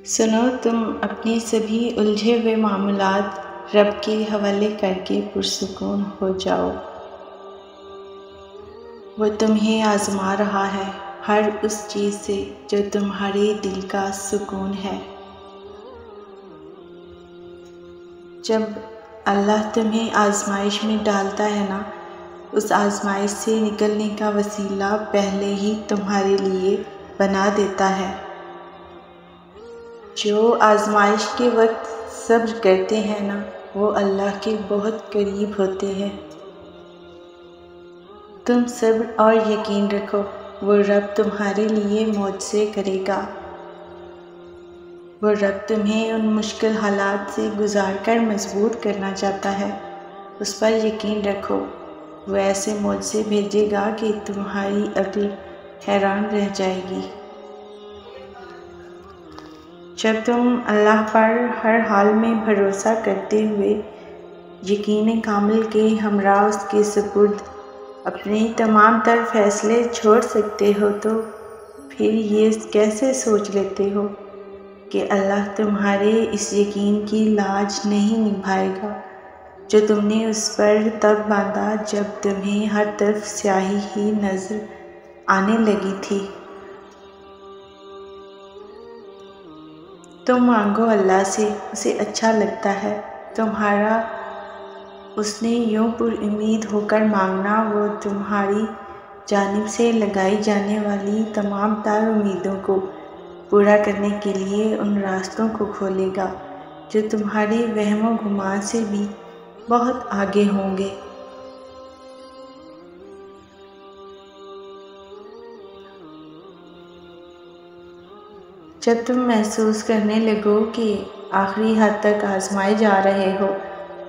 سنو، تم اپنے سبھی الجھے ہوئے معاملات رب کے حوالے کر کے پرسکون ہو جاؤ۔ وہ تمہیں آزما رہا ہے ہر اس چیز سے جو تمہارے دل کا سکون ہے۔ جب اللہ تمہیں آزمائش میں ڈالتا ہے نا، اس آزمائش سے نکلنے کا وسیلہ پہلے ہی تمہارے لیے بنا دیتا ہے۔ جو آزمائش کے وقت صبر کرتے ہیں نا، وہ اللہ کے بہت قریب ہوتے ہیں۔ تم صبر اور یقین رکھو، وہ رب تمہارے لیے معجزے کرے گا۔ وہ رب تمہیں ان مشکل حالات سے گزار کر مضبوط کرنا چاہتا ہے۔ اس پر یقین رکھو، وہ ایسے معجزے بھیجے گا کہ تمہاری عقل حیران رہ جائے گی۔ جب تم اللہ پر ہر حال میں بھروسہ کرتے ہوئے یقین کامل کے ہمراہ اس کے سپرد اپنے تمام تر فیصلے چھوڑ سکتے ہو، تو پھر یہ کیسے سوچ لیتے ہو کہ اللہ تمہارے اس یقین کی لاج نہیں نبھائے گا جو تم نے اس پر تب باندھا جب تمہیں ہر طرف سیاہی ہی نظر آنے لگی تھی۔ تم مانگو اللہ سے، اسے اچھا لگتا ہے تمہارا اس نے یوں پر امید ہو کر مانگنا۔ وہ تمہاری جانب سے لگائی جانے والی تمام تر امیدوں کو پورا کرنے کے لیے ان راستوں کو کھولے گا جو تمہارے وہم و گمان سے بھی بہت آگے ہوں گے۔ جب تم محسوس کرنے لگو کہ آخری حد تک آزمائے جا رہے ہو،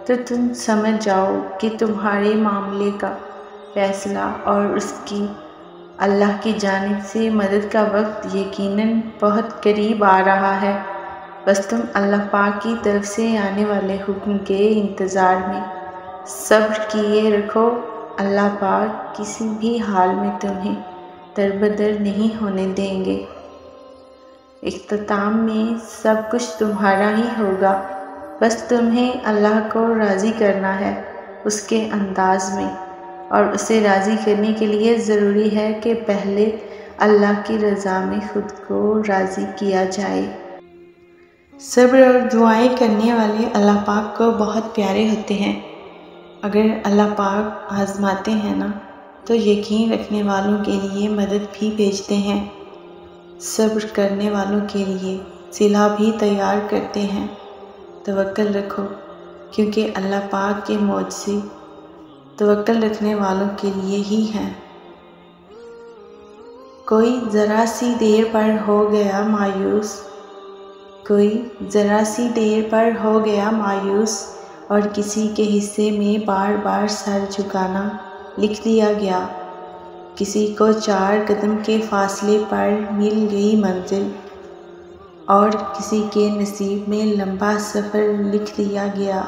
تو تم سمجھ جاؤ کہ تمہارے معاملے کا فیصلہ اور اس کی اللہ کی جانب سے مدد کا وقت یقیناً بہت قریب آ رہا ہے۔ بس تم اللہ پاک کی طرف سے آنے والے حکم کے انتظار میں صبر کیے رکھو۔ اللہ پاک کسی بھی حال میں تمہیں دربدر نہیں ہونے دیں گے۔ اختتام میں سب کچھ تمہارا ہی ہوگا، بس تمہیں اللہ کو راضی کرنا ہے اس کے انداز میں، اور اسے راضی کرنے کے لیے ضروری ہے کہ پہلے اللہ کی رضا میں خود کو راضی کیا جائے۔ صبر اور دعائیں کرنے والے اللہ پاک کو بہت پیارے ہوتے ہیں۔ اگر اللہ پاک آزماتے ہیں نا، تو یقین رکھنے والوں کے لیے مدد بھی بھیجتے ہیں، صبر کرنے والوں کے لیے صلہ بھی تیار کرتے ہیں۔ توکل رکھو، کیونکہ اللہ پاک کے معجزے توکل رکھنے والوں کے لیے ہی ہیں۔ کوئی ذرا سی دیر پر ہو گیا مایوس، اور کسی کے حصے میں بار بار سر جھکانا لکھ دیا گیا۔ کسی کو 4 قدم کے فاصلے پر مل گئی منزل، اور کسی کے نصیب میں لمبا سفر لکھ دیا گیا۔